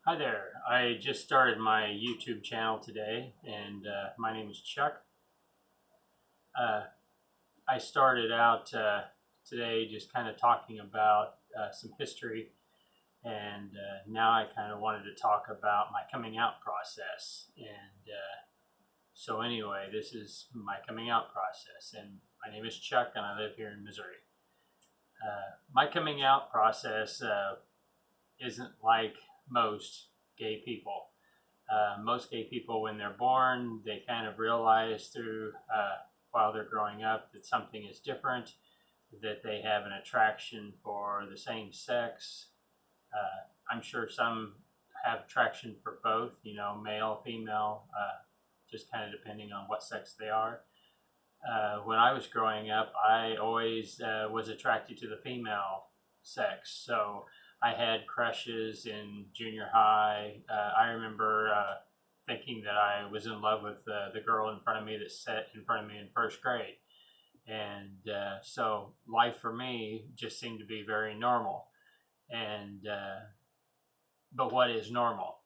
Hi there. I just started my YouTube channel today, and my name is Chuck. Uh, I started out today just kind of talking about some history, and now I kind of wanted to talk about my coming out process. And so, anyway, this is my coming out process, and my name is Chuck, and I live here in Missouri. My coming out process isn't like most gay people. Most gay people, when they're born, they kind of realize through while they're growing up that something is different, that they have an attraction for the same sex. I'm sure some have attraction for both, male, female, just kind of depending on what sex they are. When I was growing up, I always was attracted to the female sex. So I had crushes in junior high. I remember thinking that I was in love with the girl in front of me that sat in front of me in first grade. And so life for me just seemed to be very normal. And but what is normal?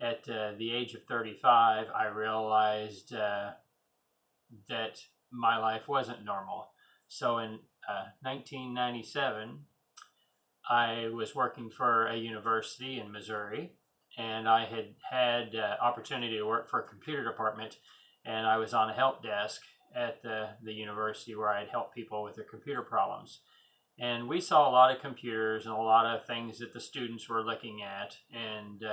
At the age of 35, I realized that my life wasn't normal. So in 1997, I was working for a university in Missouri, and I had opportunity to work for a computer department, and I was on a help desk at the university where I'd help people with their computer problems. And we saw a lot of computers and a lot of things that the students were looking at, and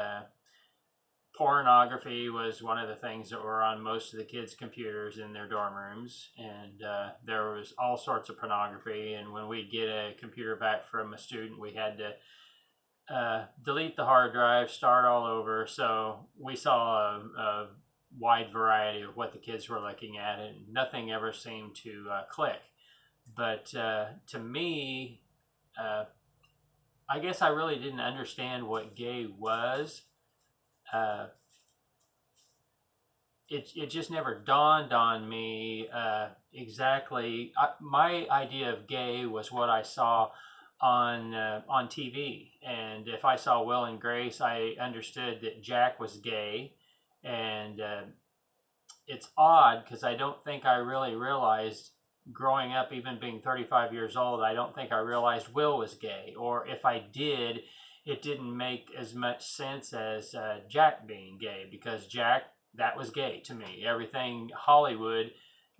pornography was one of the things that were on most of the kids' computers in their dorm rooms, and there was all sorts of pornography. And when we'd get a computer back from a student, we had to delete the hard drive, start all over. So we saw a wide variety of what the kids were looking at, and nothing ever seemed to click. But to me, I guess I really didn't understand what gay was. It just never dawned on me exactly. My idea of gay was what I saw on TV, and if I saw Will and Grace, I understood that Jack was gay. And it's odd because I don't think I really realized growing up, even being 35 years old, I don't think I realized Will was gay, or if I did, it didn't make as much sense as Jack being gay, because Jack, that was gay to me. Everything Hollywood,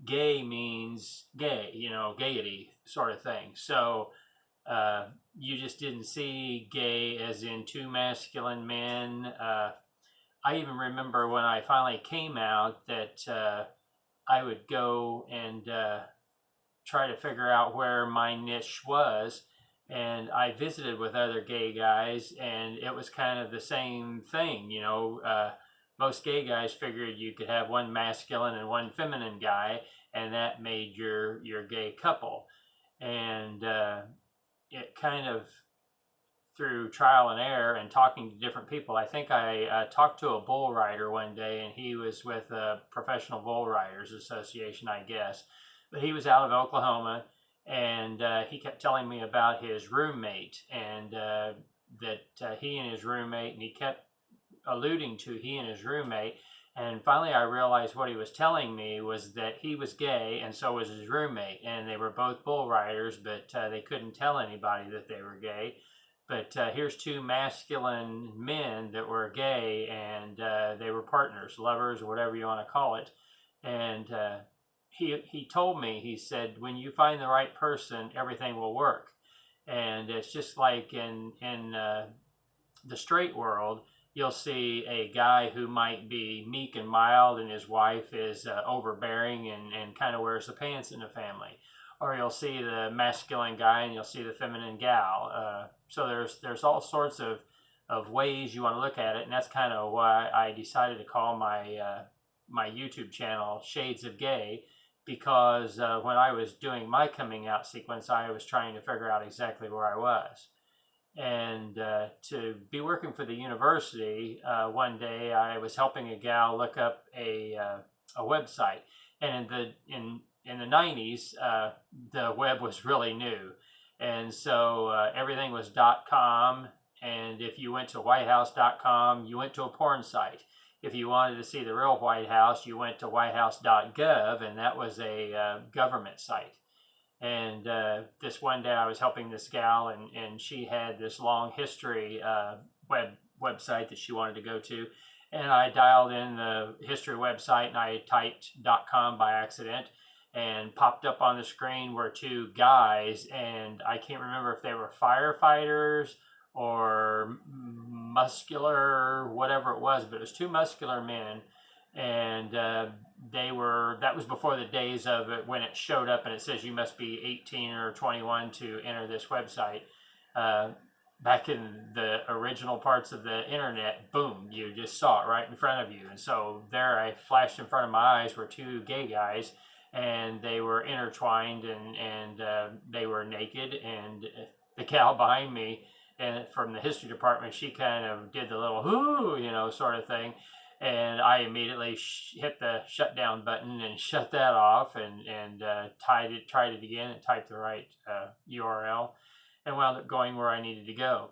gay means gay, gaiety sort of thing. So you just didn't see gay as in two masculine men. I even remember when I finally came out that I would go and try to figure out where my niche was. And I visited with other gay guys, and it was kind of the same thing. Most gay guys figured you could have one masculine and one feminine guy, and that made your gay couple. And it kind of, through trial and error and talking to different people, I think I talked to a bull rider one day, and he was with the Professional Bull Riders Association, I guess. But he was out of Oklahoma, and he kept telling me about his roommate, and that he and his roommate, and he kept alluding to he and his roommate. And finally I realized what he was telling me was that he was gay, and so was his roommate, and they were both bull riders, but they couldn't tell anybody that they were gay. But here's two masculine men that were gay, and they were partners, lovers, whatever you want to call it. And he told me, he said, when you find the right person, everything will work. And it's just like in the straight world, you'll see a guy who might be meek and mild, and his wife is overbearing and kind of wears the pants in the family. Or you'll see the masculine guy, and you'll see the feminine gal. So there's all sorts of ways you want to look at it, and that's kind of why I decided to call my YouTube channel Shades of Gay, because when I was doing my coming out sequence, I was trying to figure out exactly where I was. And to be working for the university, one day I was helping a gal look up a website, and in the 90s, the web was really new, and so everything was .com, and And if you went to whitehouse.com, you went to a porn site. If you wanted to see the real White House, you went to whitehouse.gov, and that was a government site. And this one day I was helping this gal, and she had this long history website that she wanted to go to. And I dialed in the history website, and I typed .com by accident, and popped up on the screen were two guys, and I can't remember if they were firefighters or muscular, whatever it was, but it was two muscular men. And that was before the days of it when it showed up and it says you must be 18 or 21 to enter this website. Back in the original parts of the internet, boom, you just saw it right in front of you. And so there I flashed in front of my eyes were two gay guys, and they were intertwined, and they were naked. And the gal behind me, and from the history department, she kind of did the little whoo, sort of thing. And I immediately hit the shutdown button and shut that off, and tried it again, and typed the right URL, and wound up going where I needed to go.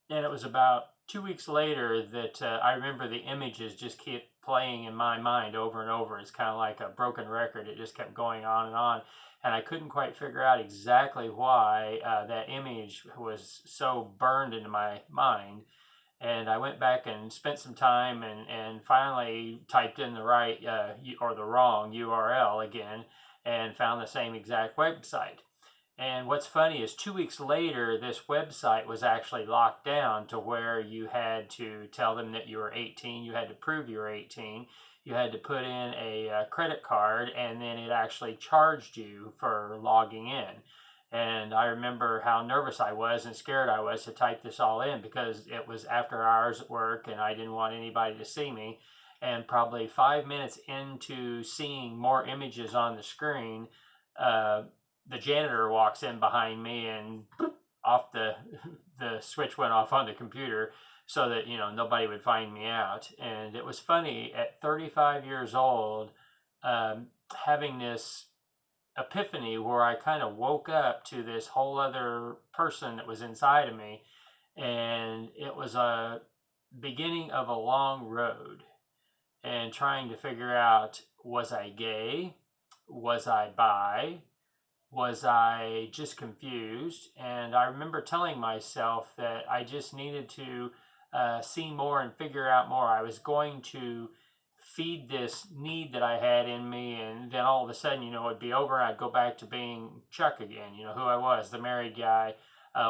And it was about 2 weeks later that I remember the images just kept playing in my mind over and over. It's kind of like a broken record. It just kept going on and on. And I couldn't quite figure out exactly why that image was so burned into my mind. And I went back and spent some time, and finally typed in the right or the wrong URL again, and found the same exact website. And what's funny is 2 weeks later, this website was actually locked down to where you had to tell them that you were 18. You had to prove you were 18. You had to put in a credit card, and then it actually charged you for logging in. And I remember how nervous I was and scared I was to type this all in, because it was after hours at work and I didn't want anybody to see me. And probably 5 minutes into seeing more images on the screen, the janitor walks in behind me, and off the switch went off on the computer so that nobody would find me out. And it was funny, at 35 years old, having this epiphany where I kind of woke up to this whole other person that was inside of me. And it was a beginning of a long road, and trying to figure out, was I gay? Was I bi? Was I just confused? And I remember telling myself that I just needed to see more and figure out more. I was going to feed this need that I had in me, and then all of a sudden, it'd be over. I'd go back to being Chuck again, who I was, the married guy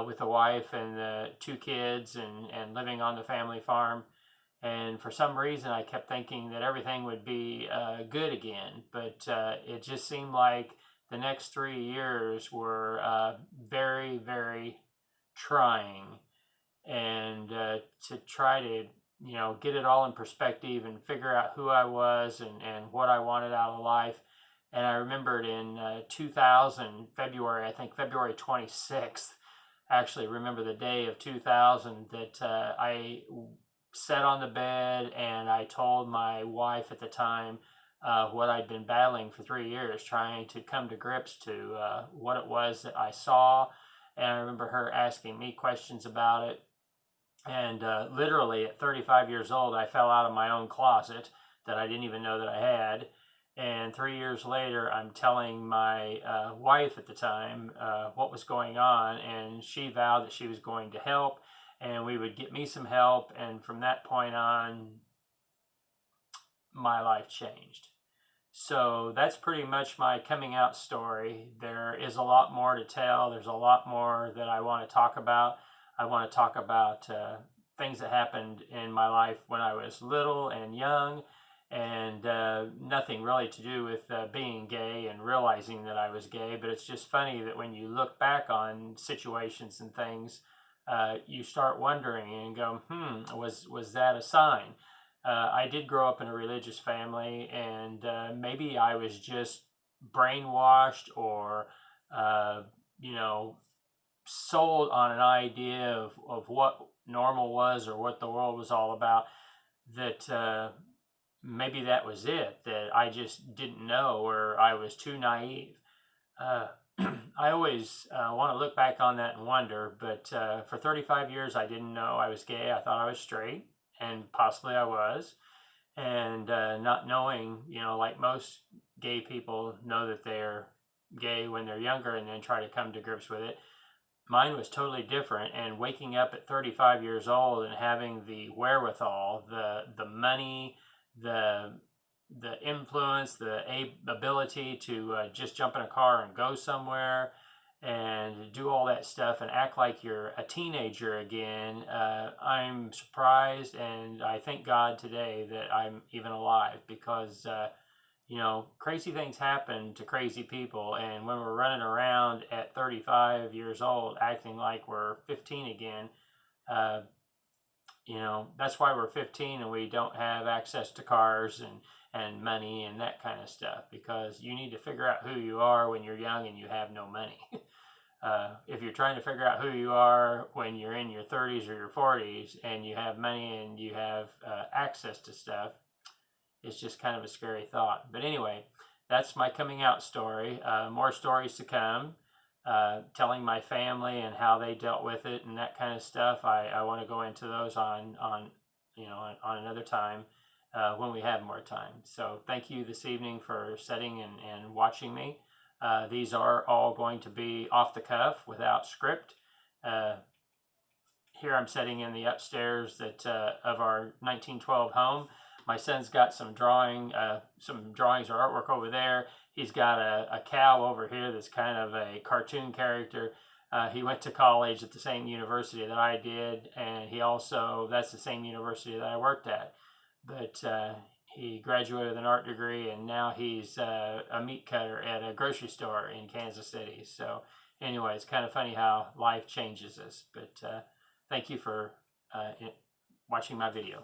with a wife and the two kids, and living on the family farm. And for some reason, I kept thinking that everything would be good again. But it just seemed like the next 3 years were very, very trying. And to try to get it all in perspective and figure out who I was and what I wanted out of life. And I remembered in 2000, February, I think February 26th, I actually remember the day of 2000, that I sat on the bed and I told my wife at the time what I'd been battling for 3 years, trying to come to grips to what it was that I saw. And I remember her asking me questions about it. And literally at 35 years old, I fell out of my own closet that I didn't even know that I had. And 3 years later, I'm telling my wife at the time what was going on, and she vowed that she was going to help, and we would get me some help. And from that point on, my life changed. So that's pretty much my coming out story. There is a lot more to tell. There's a lot more that I want to talk about. I want to talk about things that happened in my life when I was little and young, and nothing really to do with being gay and realizing that I was gay. But it's just funny that when you look back on situations and things, you start wondering and go, was that a sign? I did grow up in a religious family, and maybe I was just brainwashed or, sold on an idea of what normal was or what the world was all about, that maybe that was it, that I just didn't know, or I was too naive. I always want to look back on that and wonder, but for 35 years I didn't know I was gay. I thought I was straight, and possibly I was. And not knowing, like most gay people know that they're gay when they're younger and then try to come to grips with it. Mine was totally different, and waking up at 35 years old and having the wherewithal, the money, the influence, the ability to just jump in a car and go somewhere and do all that stuff and act like you're a teenager again. I'm surprised, and I thank God today that I'm even alive, because crazy things happen to crazy people. And when we're running around at 35 years old acting like we're 15 again, uh, that's why we're 15 and we don't have access to cars and money and that kind of stuff, because you need to figure out who you are when you're young and you have no money. If you're trying to figure out who you are when you're in your 30s or your 40s and you have money and you have access to stuff, it's just kind of a scary thought. But anyway, that's my coming out story. More stories to come, telling my family and how they dealt with it and that kind of stuff. I want to go into those on another time when we have more time. So thank you this evening for sitting and watching me. These are all going to be off the cuff, without script. Here I'm sitting in the upstairs of our 1912 home. My son's got some drawings or artwork over there. He's got a cow over here that's kind of a cartoon character. He went to college at the same university that I did, and that's the same university that I worked at. But he graduated with an art degree, and now he's a meat cutter at a grocery store in Kansas City. So anyway, it's kind of funny how life changes us. But thank you for watching my video.